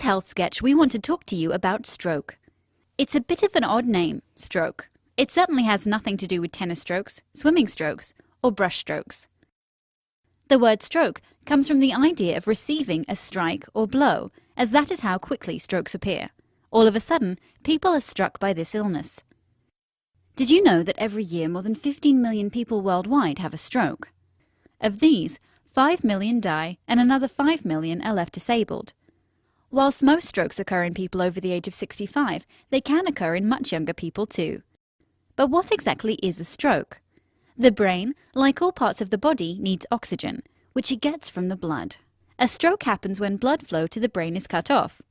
health sketch, we want to talk to you about stroke. It's a bit of an odd name, stroke. It certainly has nothing to do with tennis strokes, swimming strokes, or brush strokes. The word stroke comes from the idea of receiving a strike or blow, as that is how quickly strokes appear. All of a sudden, people are struck by this illness. Did you know that every year more than 15 million people worldwide have a stroke? Of these, 5 million die and another 5 million are left disabled. Whilst most strokes occur in people over the age of 65, they can occur in much younger people too. But what exactly is a stroke? The brain, like all parts of the body, needs oxygen, which it gets from the blood. A stroke happens when blood flow to the brain is cut off.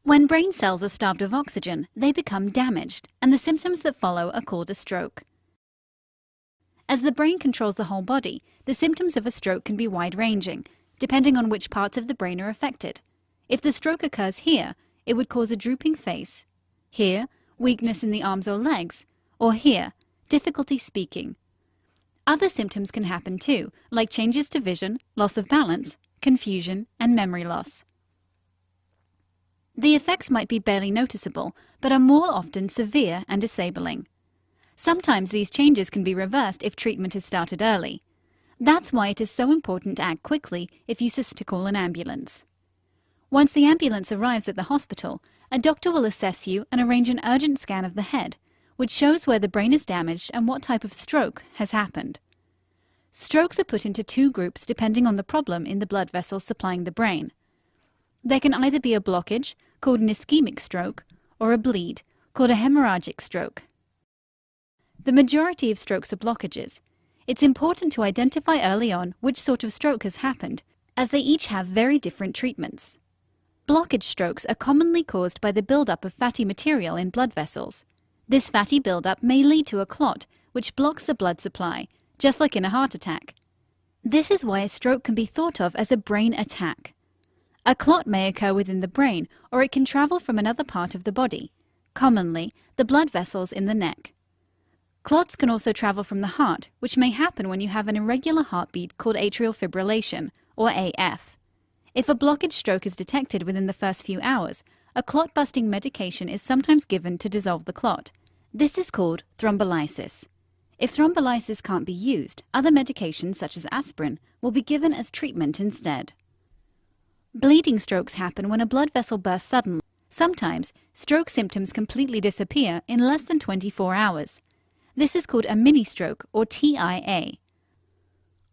When brain cells are starved of oxygen, they become damaged, and the symptoms that follow are called a stroke. As the brain controls the whole body, the symptoms of a stroke can be wide-ranging, depending on which parts of the brain are affected. If the stroke occurs here, it would cause a drooping face. Here, weakness in the arms or legs, or here, difficulty speaking. Other symptoms can happen too, like changes to vision, loss of balance, confusion, and memory loss. The effects might be barely noticeable, but are more often severe and disabling. Sometimes these changes can be reversed if treatment is started early. That's why it is so important to act quickly if you suspect to call an ambulance. Once the ambulance arrives at the hospital, a doctor will assess you and arrange an urgent scan of the head, which shows where the brain is damaged and what type of stroke has happened. Strokes are put into two groups depending on the problem in the blood vessels supplying the brain. There can either be a blockage, called an ischemic stroke, or a bleed, called a hemorrhagic stroke. The majority of strokes are blockages. It's important to identify early on which sort of stroke has happened, as they each have very different treatments. Blockage strokes are commonly caused by the buildup of fatty material in blood vessels. This fatty buildup may lead to a clot, which blocks the blood supply, just like in a heart attack. This is why a stroke can be thought of as a brain attack. A clot may occur within the brain, or it can travel from another part of the body, commonly the blood vessels in the neck. Clots can also travel from the heart, which may happen when you have an irregular heartbeat called atrial fibrillation, or AF. If a blockage stroke is detected within the first few hours, a clot-busting medication is sometimes given to dissolve the clot. This is called thrombolysis. If thrombolysis can't be used, other medications such as aspirin will be given as treatment instead. Bleeding strokes happen when a blood vessel bursts suddenly. Sometimes, stroke symptoms completely disappear in less than 24 hours. This is called a mini-stroke, or TIA.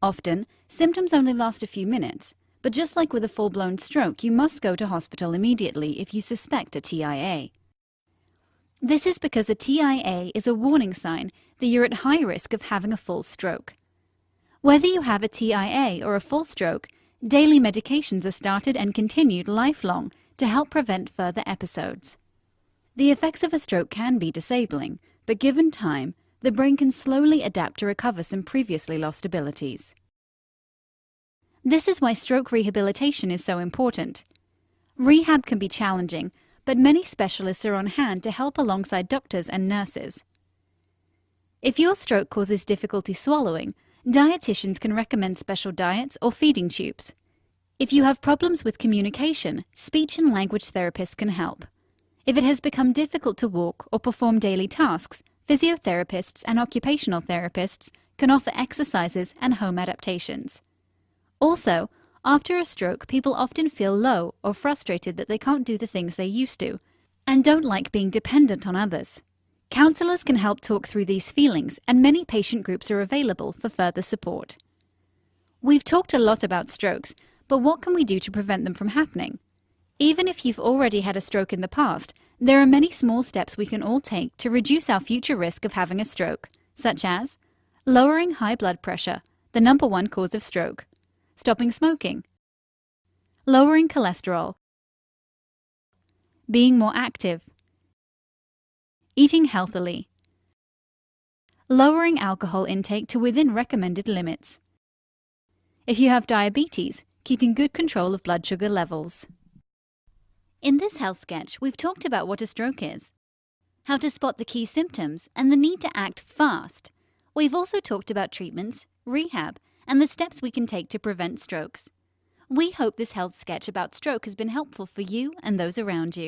Often, symptoms only last a few minutes, but just like with a full-blown stroke, you must go to hospital immediately if you suspect a TIA. This is because a TIA is a warning sign that you're at high risk of having a full stroke. Whether you have a TIA or a full stroke, daily medications are started and continued lifelong to help prevent further episodes. The effects of a stroke can be disabling, but given time, the brain can slowly adapt to recover some previously lost abilities. This is why stroke rehabilitation is so important. Rehab can be challenging, but many specialists are on hand to help alongside doctors and nurses. If your stroke causes difficulty swallowing, dietitians can recommend special diets or feeding tubes. If you have problems with communication, speech and language therapists can help. If it has become difficult to walk or perform daily tasks, physiotherapists and occupational therapists can offer exercises and home adaptations. Also, after a stroke, people often feel low or frustrated that they can't do the things they used to, and don't like being dependent on others. Counselors can help talk through these feelings, and many patient groups are available for further support. We've talked a lot about strokes, but what can we do to prevent them from happening? Even if you've already had a stroke in the past, there are many small steps we can all take to reduce our future risk of having a stroke, such as lowering high blood pressure, the #1 cause of stroke, stopping smoking, lowering cholesterol, being more active, eating healthily, lowering alcohol intake to within recommended limits. If you have diabetes, keeping good control of blood sugar levels. In this health sketch, we've talked about what a stroke is, how to spot the key symptoms, and the need to act fast. We've also talked about treatments, rehab, and the steps we can take to prevent strokes. We hope this health sketch about stroke has been helpful for you and those around you.